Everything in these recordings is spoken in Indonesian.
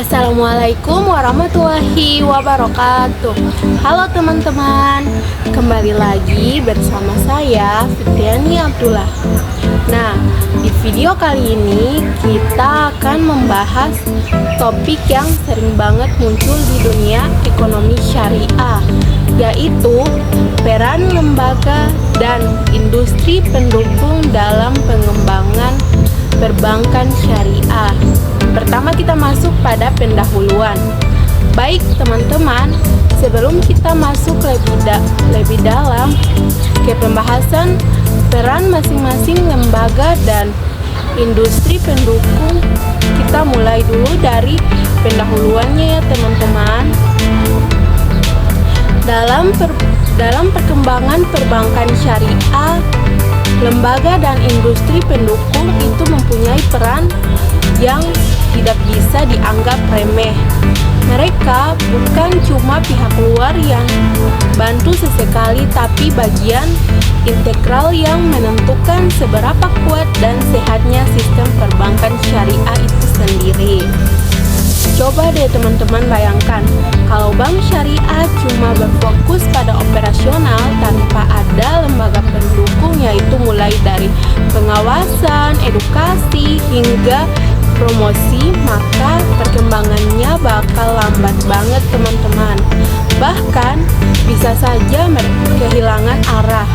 Assalamualaikum warahmatullahi wabarakatuh. Halo teman-teman, kembali lagi bersama saya Fitriani Abdullah. Nah, di video kali ini kita akan membahas topik yang sering banget muncul di dunia ekonomi syariah, yaitu peran lembaga dan industri pendukung dalam pengembangan perbankan syariah. Pertama kita masuk pada pendahuluan. Baik teman-teman, sebelum kita masuk lebih dalam ke pembahasan peran masing-masing lembaga dan industri pendukung, kita mulai dulu dari pendahuluannya ya teman-teman. Dalam perkembangan perbankan syariah, lembaga dan industri pendukung itu mempunyai peran yang tidak bisa dianggap remeh. Mereka bukan cuma pihak luar yang bantu sesekali, tapi bagian integral yang menentukan seberapa kuat dan sehatnya sistem perbankan syariah itu sendiri. Coba deh teman-teman bayangkan, kalau bank syariah cuma berfokus pada operasional tanpa ada lembaga pendukung, yaitu mulai dari pengawasan, edukasi, hingga promosi, maka perkembangannya bakal lambat banget teman-teman. Bahkan bisa saja kehilangan arah.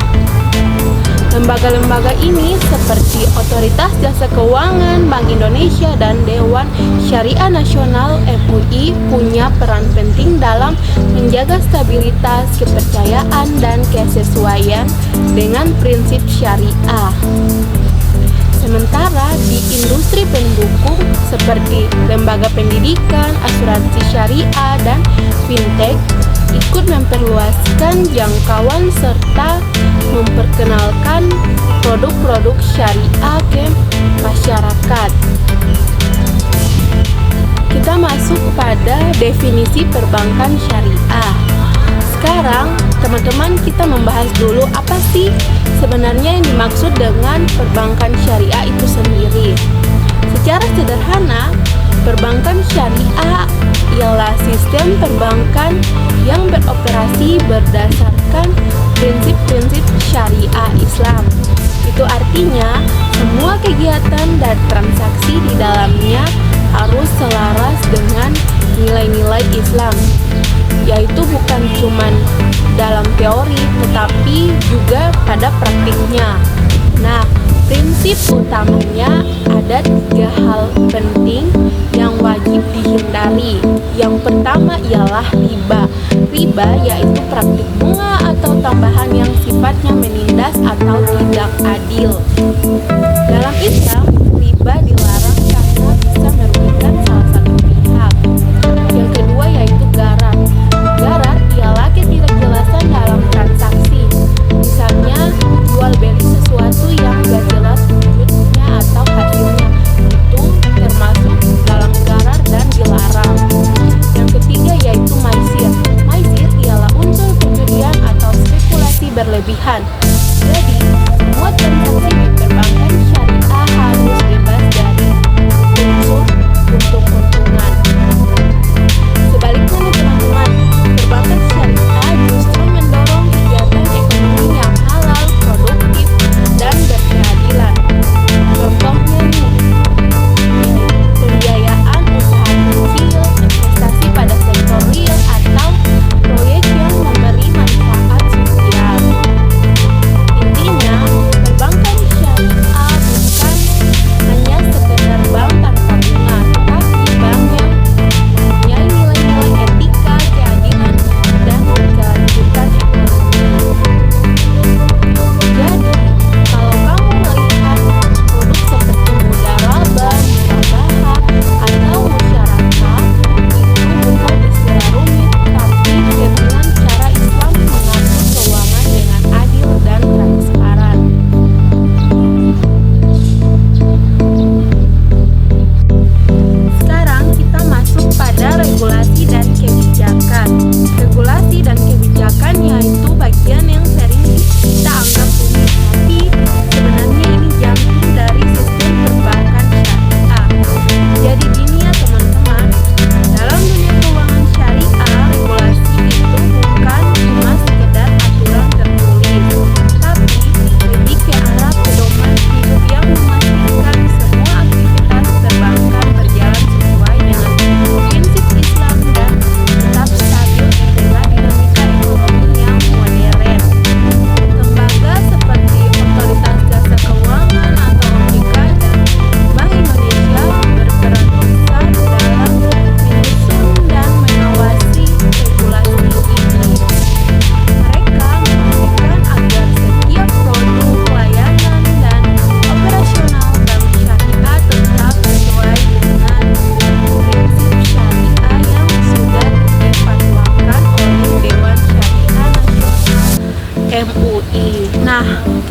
Lembaga-lembaga ini seperti Otoritas Jasa Keuangan, Bank Indonesia, dan Dewan Syariah Nasional (MUI) punya peran penting dalam menjaga stabilitas, kepercayaan, dan kesesuaian dengan prinsip syariah. Sementara di industri pendukung seperti lembaga pendidikan, asuransi syariah, dan fintech ikut memperluaskan jangkauan serta memperkenalkan produk-produk syariah ke masyarakat. Kita masuk pada definisi perbankan syariah. Sekarang teman-teman kita membahas dulu apa sih sebenarnya yang dimaksud dengan perbankan syariah itu sendiri. Secara sederhana, perbankan syariah ialah sistem perbankan yang beroperasi berdasarkan prinsip-prinsip syariah Islam. Itu artinya semua kegiatan dan transaksi di dalamnya harus selaras dengan nilai-nilai Islam, yaitu bukan cuma dalam teori tetapi juga pada praktiknya. Nah, prinsip utamanya ada 3 hal penting yang wajib dihindari. Yang pertama ialah riba. Riba yaitu praktik bunga atau tambahan yang sifatnya menindas atau tidak adil. Dalam Islam, riba dilarang karena bisa merugikan salah satu pihak. Yang kedua yaitu gharar. Gharar ialah ketidakjelasan dalam transaksi. Misalnya, jual beli sesuatu yang gak jelas wujudnya atau hasilnya. Itu termasuk dalam gharar dan dilarang. Yang ketiga yaitu maisir. Maisir ialah unsur perjudian atau spekulasi berlebihan. Jadi, semua transaksi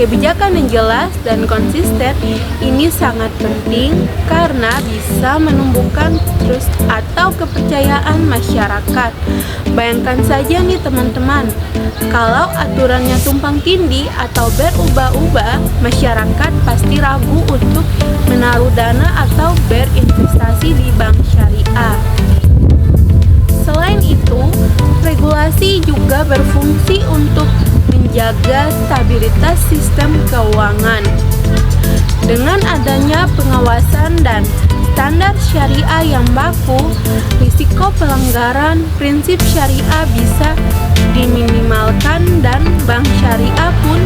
Kebijakan yang jelas dan konsisten ini sangat penting karena bisa menumbuhkan trust atau kepercayaan masyarakat. Bayangkan saja nih teman-teman, kalau aturannya tumpang tindih atau berubah-ubah, masyarakat pasti ragu untuk menaruh dana atau berinvestasi di bank syariah. Selain itu, regulasi juga berfungsi untuk menjaga stabilitas sistem keuangan. Dengan adanya pengawasan dan standar syariah yang baku, risiko pelanggaran prinsip syariah bisa diminimalkan dan bank syariah pun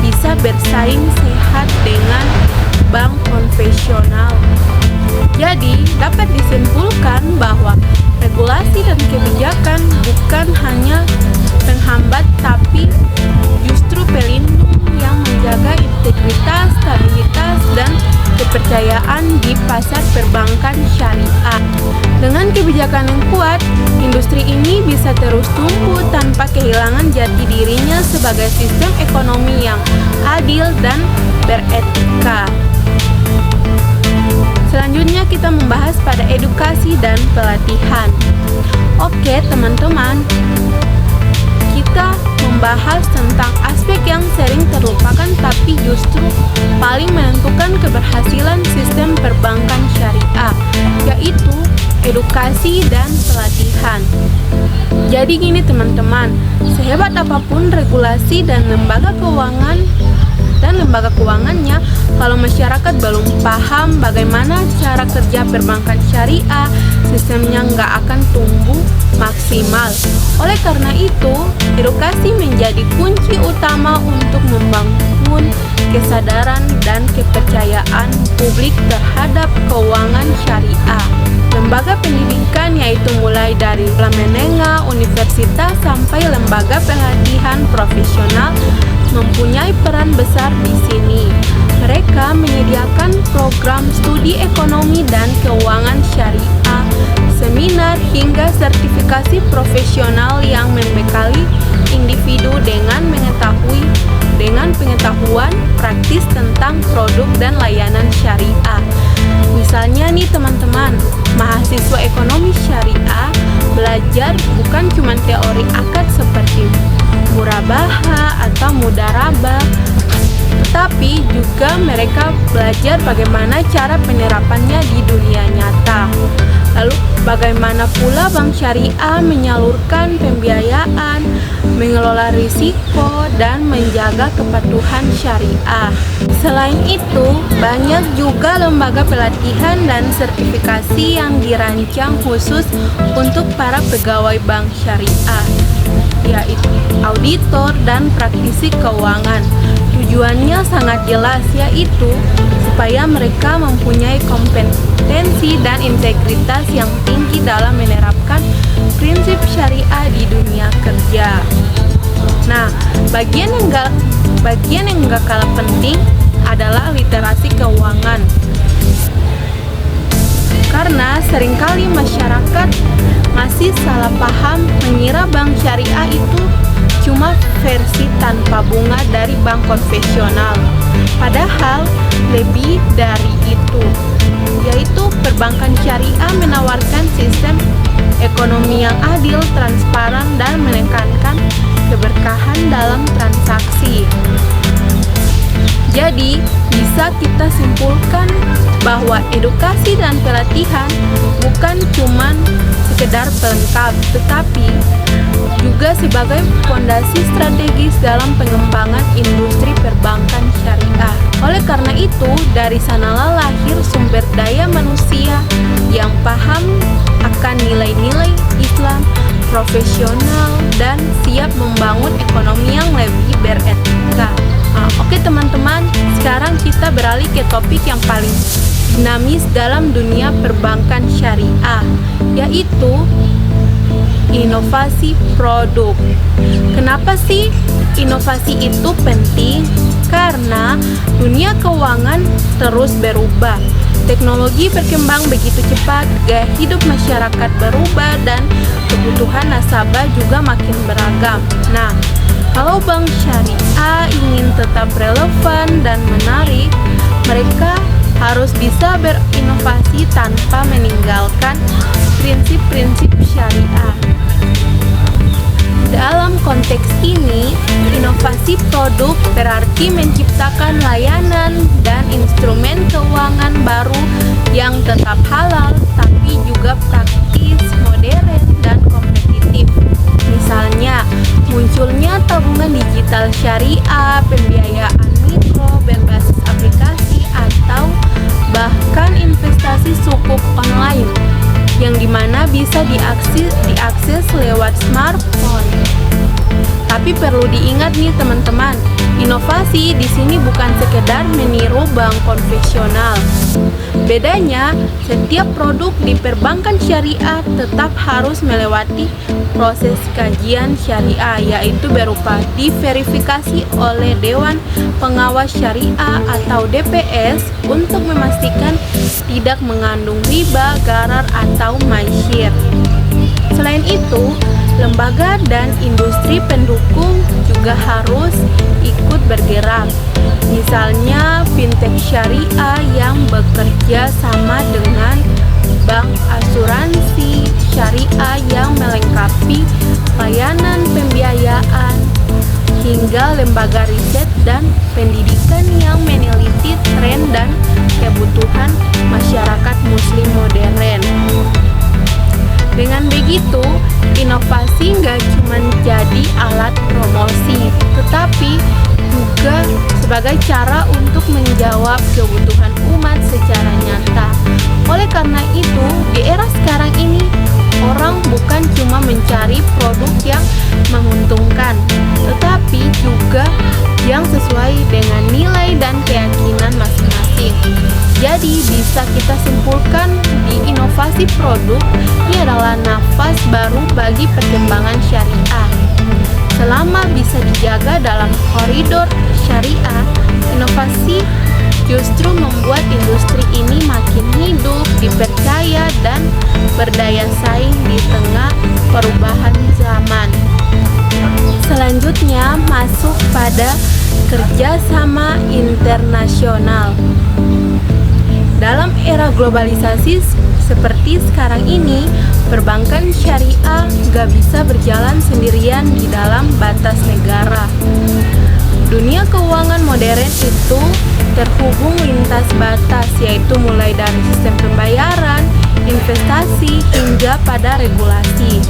bisa bersaing sehat dengan bank konvensional. Jadi, dapat disimpulkan bahwa regulasi dan kebijakan bukan hanya penghambat tapi justru pelindung yang menjaga integritas, stabilitas, dan kepercayaan di pasar perbankan syariah. Dengan kebijakan yang kuat, industri ini bisa terus tumbuh tanpa kehilangan jati dirinya sebagai sistem ekonomi yang adil dan beretika. Selanjutnya kita membahas pada edukasi dan pelatihan. Oke teman-teman, kita membahas tentang aspek yang sering terlupakan tapi justru paling menentukan keberhasilan sistem perbankan syariah, yaitu edukasi dan pelatihan. Jadi gini teman-teman, sehebat apapun regulasi dan lembaga keuangannya, kalau masyarakat belum paham bagaimana cara kerja perbankan syariah, sistemnya nggak akan tumbuh maksimal. Oleh karena itu, edukasi menjadi kunci utama untuk membangun kesadaran dan kepercayaan publik terhadap keuangan syariah. Lembaga pendidikan yaitu mulai dari sekolah menengah, universitas sampai lembaga pelatihan profesional mempunyai peran besar di sini. Mereka menyediakan program studi ekonomi dan keuangan syariah, seminar hingga sertifikasi profesional yang membekali individu dengan pengetahuan praktis tentang produk dan layanan syariah. Misalnya nih teman-teman, mahasiswa ekonomi syariah belajar bukan cuma teori akad seperti murabaha atau mudarabah, tetapi juga mereka belajar bagaimana cara penerapannya di dunia nyata. Lalu bagaimana pula bank syariah menyalurkan pembiayaan, mengelola risiko, dan menjaga kepatuhan syariah. Selain itu, banyak juga lembaga pelatihan dan sertifikasi yang dirancang khusus untuk para pegawai bank syariah, yaitu auditor dan praktisi keuangan. Tujuannya sangat jelas, yaitu supaya mereka mempunyai kompetensi dan integritas yang tinggi dalam menerapkan prinsip syariah di dunia kerja. Nah, bagian yang gak kalah penting adalah literasi keuangan. Karena seringkali masyarakat masih salah paham mengira bank syariah itu cuma versi tanpa bunga dari bank konvensional. Padahal lebih dari itu, yaitu perbankan syariah menawarkan sistem ekonomi yang adil, transparan, dan menekankan keberkahan dalam transaksi. Jadi, bisa kita simpulkan bahwa edukasi dan pelatihan bukan cuma sekedar pelengkap, tetapi juga sebagai fondasi strategis dalam pengembangan industri perbankan syariah. Oleh karena itu, dari sanalah lahir sumber daya manusia yang paham akan nilai-nilai Islam, profesional, dan siap membangun ekonomi yang lebih beretika. Oke teman-teman, sekarang kita beralih ke topik yang paling dinamis dalam dunia perbankan syariah, yaitu inovasi produk. Kenapa sih inovasi itu penting? Karena dunia keuangan terus berubah. Teknologi berkembang begitu cepat, gaya hidup masyarakat berubah, dan kebutuhan nasabah juga makin beragam. Nah, Kalau bank syariah ingin tetap relevan dan menarik, mereka harus bisa berinovasi tanpa meninggalkan prinsip-prinsip syariah. Dalam konteks ini, inovasi produk berarti menciptakan layanan dan instrumen keuangan baru yang tetap halal tapi juga praktis, modern, dan kompetitif. Misalnya, munculnya tabungan digital syariah, pembiayaan mikro berbasis aplikasi, atau bahkan investasi sukuk online yang dimana bisa diakses lewat smartphone. Tapi perlu diingat nih teman-teman, inovasi di sini bukan sekedar meniru bank konvensional. Bedanya, setiap produk di perbankan syariah tetap harus melewati proses kajian syariah, yaitu berupa diverifikasi oleh Dewan Pengawas Syariah atau DPS untuk memastikan tidak mengandung riba, gharar, atau maisir. Selain itu, lembaga dan industri pendukung juga harus ikut bergerak. Misalnya fintech syariah yang bekerja sama dengan bank asuransi syariah yang melengkapi layanan pembiayaan, hingga lembaga riset dan pendidikan yang meneliti tren dan kebutuhan masyarakat muslim modern. Dengan begitu, inovasi nggak cuma jadi alat promosi, tetapi juga sebagai cara untuk menjawab kebutuhan umat secara nyata. Oleh karena itu, di era sekarang ini, orang bukan cuma mencari produk yang menguntungkan, tetapi juga yang sesuai dengan nilai dan keyakinan masing-masing. Jadi bisa kita simpulkan di inovasi produk ini adalah nafas baru bagi perkembangan syariah. Selama bisa dijaga dalam koridor syariah, inovasi justru membuat industri ini makin hidup, dipercaya, dan berdaya saing di tengah perubahan zaman. Selanjutnya masuk pada kerjasama internasional. Dalam era globalisasi seperti sekarang ini, perbankan syariah gak bisa berjalan sendirian di dalam batas negara. Dunia keuangan modern itu terhubung lintas batas, yaitu mulai dari sistem pembayaran, investasi, hingga pada regulasi.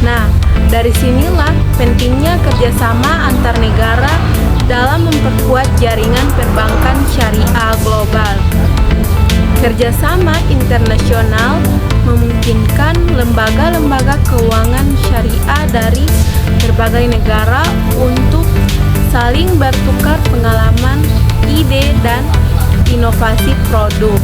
Nah, dari sinilah pentingnya kerjasama antar negara dalam memperkuat jaringan perbankan syariah global. Kerjasama internasional memungkinkan lembaga-lembaga keuangan syariah dari berbagai negara untuk saling bertukar pengalaman, ide, dan inovasi produk.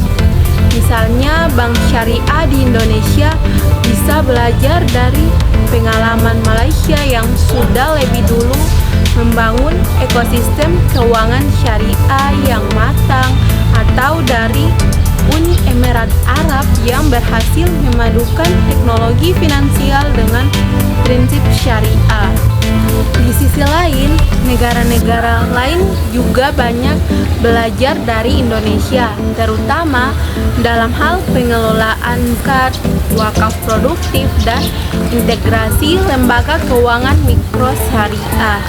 Misalnya, bank syariah di Indonesia bisa belajar dari pengalaman Malaysia yang sudah lebih dulu membangun ekosistem keuangan syariah yang matang, atau dari Uni Emirat Arab yang berhasil memadukan teknologi finansial dengan prinsip syariah. Di sisi lain, negara-negara lain juga banyak belajar dari Indonesia, terutama dalam hal pengelolaan zakat, wakaf produktif, dan integrasi lembaga keuangan mikro syariah.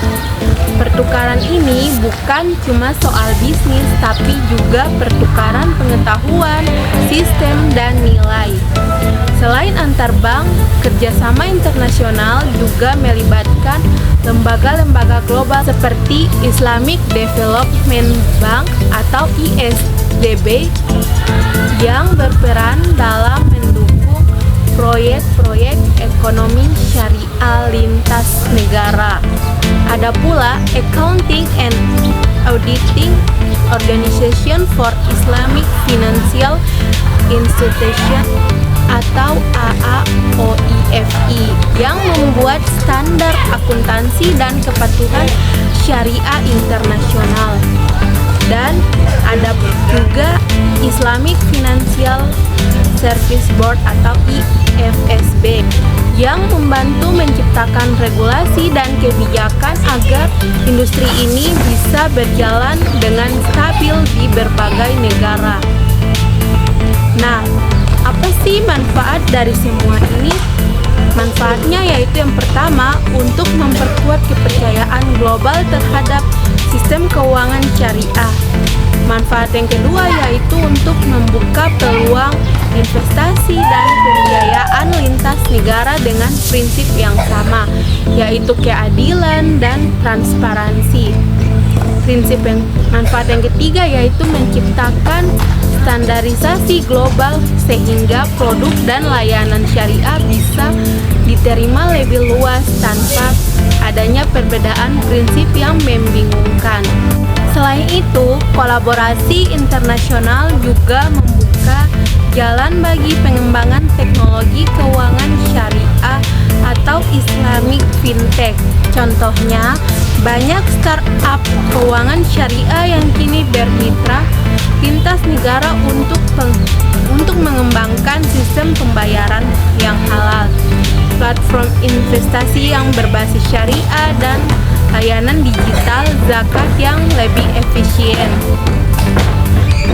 Pertukaran ini bukan cuma soal bisnis, tapi juga pertukaran pengetahuan, sistem, dan nilai. Selain antar bank, kerjasama internasional juga melibatkan lembaga-lembaga global seperti Islamic Development Bank atau ISDB yang berperan dalam mendukung proyek-proyek ekonomi syariah lintas negara. Ada pula Accounting and Auditing Organization for Islamic Financial Institution atau AAOIFI yang membuat standar akuntansi dan kepatuhan syariah internasional. Dan ada juga Islamic Financial Service Board atau IFSB yang membantu menciptakan regulasi dan kebijakan agar industri ini bisa berjalan dengan stabil di berbagai negara. Nah, apa sih manfaat dari semua ini? Manfaatnya yaitu yang pertama, untuk memperkuat kepercayaan global terhadap sistem keuangan syariah. Manfaat yang kedua yaitu untuk membuka peluang investasi dan pembiayaan lintas negara dengan prinsip yang sama, yaitu keadilan dan transparansi. Manfaat yang ketiga yaitu menciptakan standarisasi global sehingga produk dan layanan syariah bisa diterima lebih luas tanpa adanya perbedaan prinsip yang membingungkan. Selain itu, kolaborasi internasional juga membuka jalan bagi pengembangan teknologi keuangan syariah atau Islamic fintech. Contohnya, banyak startup keuangan syariah yang kini bermitra lintas negara untuk mengembangkan sistem pembayaran yang halal, platform investasi yang berbasis syariah, dan layanan digital zakat yang lebih efisien.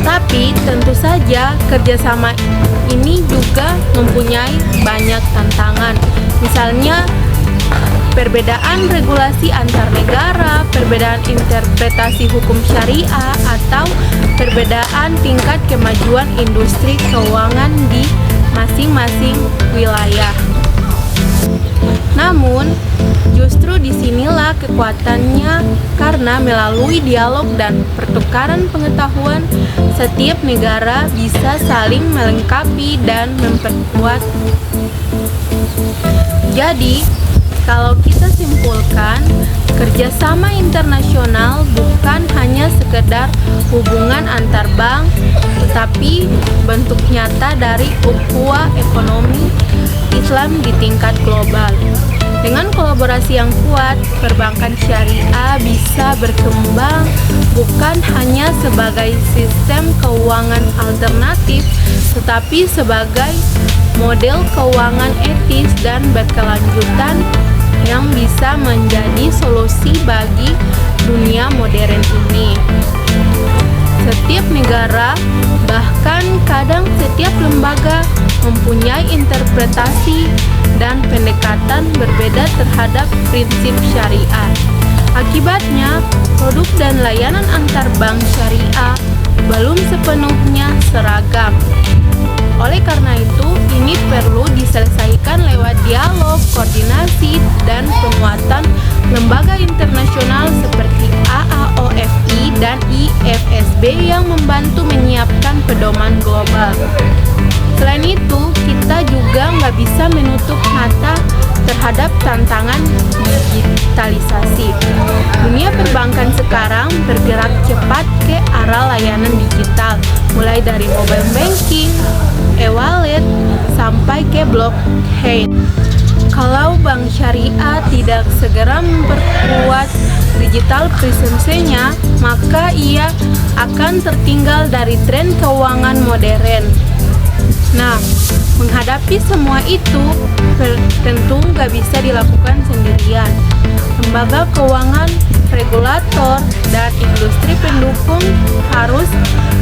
Tapi tentu saja kerjasama ini juga mempunyai banyak tantangan. Misalnya perbedaan regulasi antar negara, perbedaan interpretasi hukum syariah, atau perbedaan tingkat kemajuan industri keuangan di masing-masing wilayah. Namun, justru disinilah kekuatannya, karena melalui dialog dan pertukaran pengetahuan, setiap negara bisa saling melengkapi dan memperkuat. Jadi, kalau kita simpulkan, kerjasama internasional bukan hanya sekedar hubungan antar bank, tetapi bentuk nyata dari ukhuwah ekonomi Islam di tingkat global. Dengan kolaborasi yang kuat, perbankan syariah bisa berkembang bukan hanya sebagai sistem keuangan alternatif, tetapi sebagai model keuangan etis dan berkelanjutan yang bisa menjadi solusi bagi dunia modern ini. Setiap negara, bahkan kadang setiap lembaga, mempunyai interpretasi dan pendekatan berbeda terhadap prinsip syariah. Akibatnya, produk dan layanan antar bank syariah belum sepenuhnya seragam. Oleh karena itu, ini perlu diselesaikan lewat dialog, koordinasi, dan penguatan lembaga internasional seperti AAOFI dan IFSB yang membantu menyiapkan pedoman global. Selain itu, kita juga nggak bisa menutup mata terhadap tantangan digitalisasi. Dunia perbankan sekarang bergerak cepat ke arah layanan digital, mulai dari mobile banking, e-wallet, sampai ke blockchain. Kalau bank syariah tidak segera memperkuat digital presence-nya, maka ia akan tertinggal dari tren keuangan modern. Nah, menghadapi semua itu tentu nggak bisa dilakukan sendirian. Lembaga keuangan, regulator, dan industri pendukung harus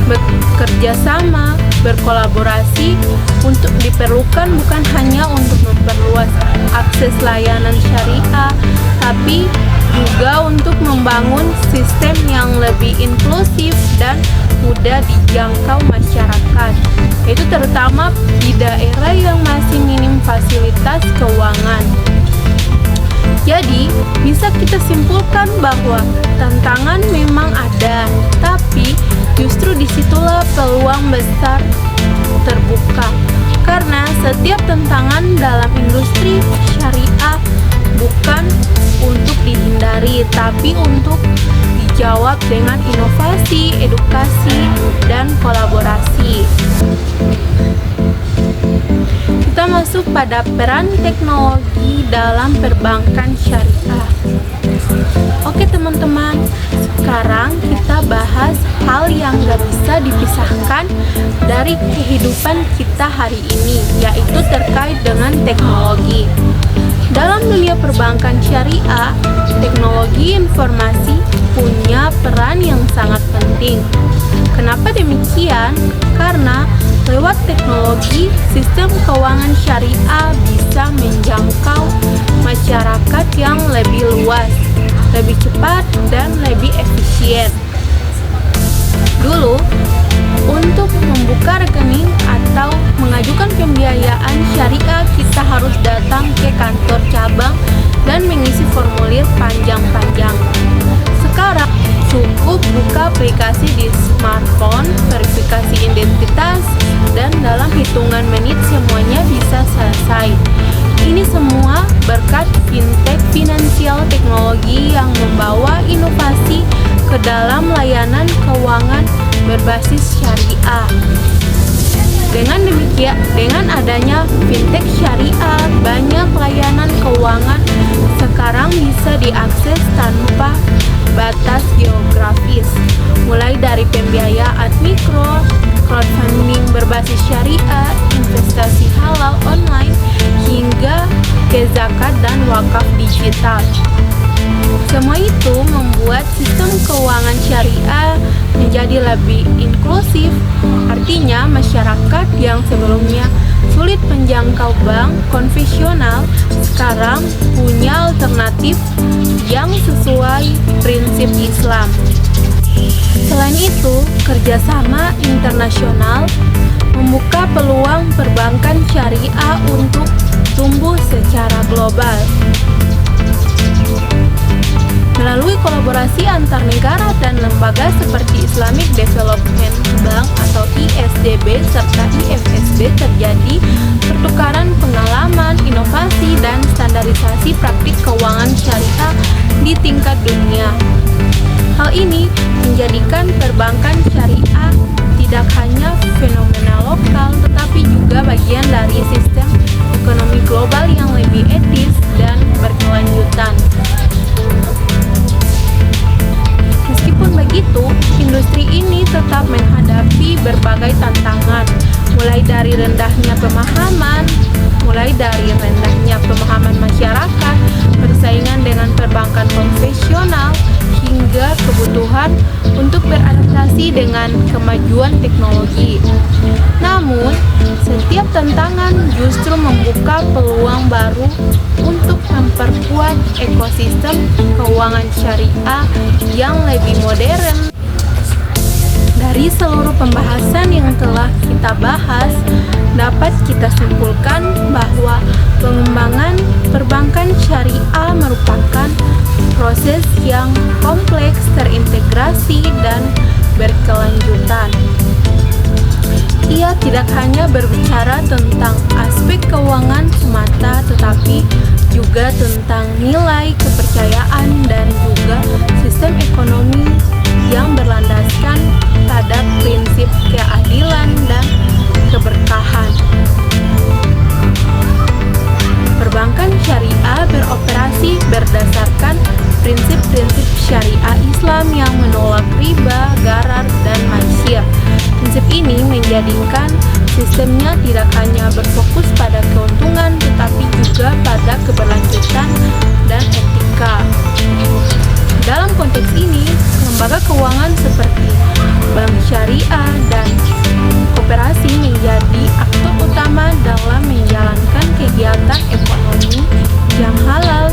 bekerja sama, berkolaborasi untuk diperlukan bukan hanya untuk memperluas akses layanan syariah, tapi juga untuk membangun sistem yang lebih inklusif dan mudah dijangkau masyarakat, itu terutama di daerah yang masih minim fasilitas keuangan. Jadi, bisa kita simpulkan bahwa tantangan memang ada, tapi justru disitulah peluang besar terbuka. Karena setiap tantangan dalam industri syariah bukan untuk dihindari, tapi untuk dijawab dengan inovasi, edukasi, dan kolaborasi. Kita masuk pada peran teknologi dalam perbankan syariah. Oke teman-teman, sekarang kita bahas hal yang gak bisa dipisahkan dari kehidupan kita hari ini, yaitu terkait dengan teknologi. Dalam dunia perbankan syariah, teknologi informasi punya peran yang sangat penting. Kenapa demikian? Karena lewat teknologi, sistem keuangan syariah bisa menjangkau masyarakat yang lebih luas, lebih cepat, dan lebih efisien. Dulu, untuk membuka rekening atau mengajukan pembiayaan syariah, kita harus datang ke kantor cabang dan mengisi formulir panjang-panjang. Sekarang, cukup buka aplikasi di smartphone, verifikasi identitas, dan dalam hitungan menit semuanya bisa selesai. Ini semua berkat fintech finansial teknologi yang membawa inovasi ke dalam layanan keuangan berbasis syariah. Dengan demikian, dengan adanya fintech syariah, banyak layanan keuangan sekarang bisa diakses tanpa batas geografis, mulai dari pembiayaan mikro, crowdfunding berbasis syariah, investasi halal online, hingga ke zakat dan wakaf digital. Semua itu membuat sistem keuangan syariah menjadi lebih inklusif. Artinya, masyarakat yang sebelumnya sulit menjangkau bank konvensional sekarang punya alternatif yang sesuai prinsip Islam. Selain itu, kerjasama internasional membuka peluang perbankan syariah untuk tumbuh secara global. Melalui kolaborasi antar negara dan lembaga seperti Islamic Development Bank atau ISDB serta IFSB terjadi pertukaran pengalaman, inovasi, dan standarisasi praktik keuangan syariah di tingkat dunia. Hal ini menjadikan perbankan syariah tidak hanya fenomena lokal, tetapi juga bagian dari sistem ekonomi global yang lebih etis dan berkelanjutan. Meskipun begitu, industri ini tetap menghadapi berbagai tantangan, mulai dari rendahnya pemahaman masyarakat, persaingan dengan perbankan konvensional, hingga kebutuhan untuk beradaptasi dengan kemajuan teknologi. Namun, setiap tantangan justru membuka peluang baru untuk memperkuat ekosistem keuangan syariah yang lebih modern. Dari seluruh pembahasan yang telah kita bahas, dapat kita simpulkan bahwa pengembangan perbankan syariah merupakan proses yang kompleks, terintegrasi, dan berkelanjutan. Ia tidak hanya berbicara tentang aspek keuangan semata, tetapi juga tentang nilai, kepercayaan, dan juga sistem ekonomi yang berlandaskan pada prinsip keadilan dan keberkahan. Perbankan syariah beroperasi berdasarkan prinsip-prinsip syariah Islam yang menolak riba, gharar, dan maisir. Prinsip ini menjadikan sistemnya tidak hanya berfokus pada keuntungan, tetapi juga pada keberlanjutan dan etika. Dalam konteks ini, lembaga keuangan seperti bank syariah dan koperasi menjadi aktor utama dalam menjalankan kegiatan ekonomi yang halal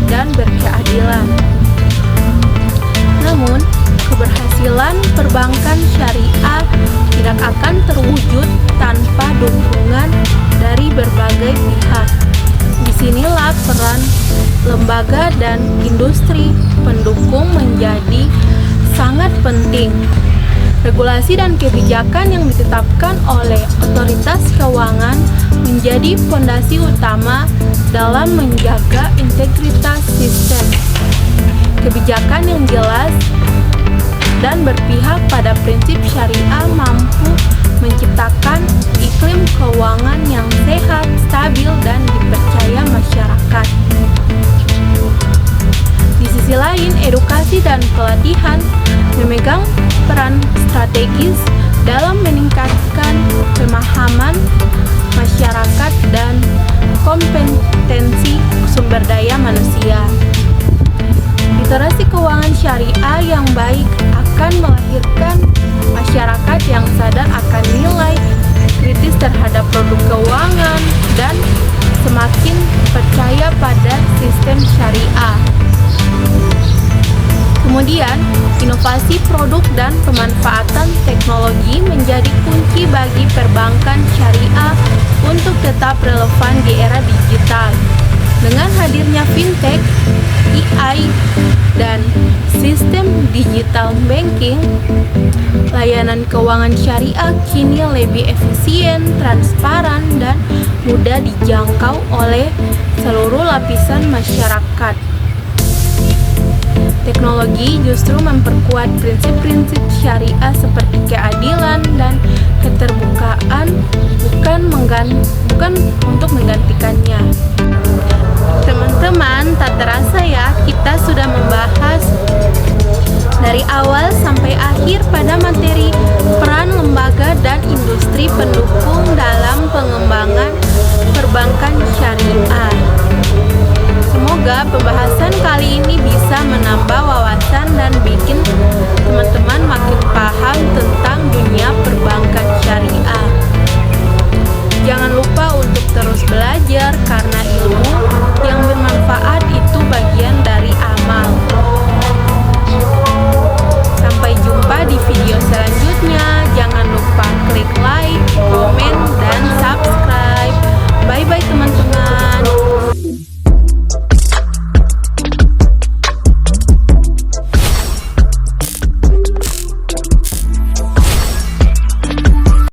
dan berkeadilan. Namun, keberhasilan perbankan syariah tidak akan terwujud tanpa dukungan dari berbagai pihak. Disinilah peran lembaga dan industri pendukung menjadi sangat penting. Regulasi dan kebijakan yang ditetapkan oleh otoritas keuangan menjadi fondasi utama dalam menjaga integritas sistem. Kebijakan yang jelas dan berpihak pada prinsip syariah mampu menciptakan iklim keuangan yang sehat, stabil, dan dipercaya masyarakat. Di sisi edukasi dan pelatihan memegang peran strategis dalam meningkatkan pemahaman masyarakat dan kompetensi sumber daya manusia. Literasi keuangan syariah yang baik akan melahirkan masyarakat yang sadar akan nilai kritis terhadap produk keuangan dan semakin percaya pada sistem syariah. Kemudian, inovasi produk dan pemanfaatan teknologi menjadi kunci bagi perbankan syariah untuk tetap relevan di era digital. Dengan hadirnya fintech, AI, dan sistem digital banking, layanan keuangan syariah kini lebih efisien, transparan, dan mudah dijangkau oleh seluruh lapisan masyarakat. Teknologi justru memperkuat prinsip-prinsip syariah seperti keadilan dan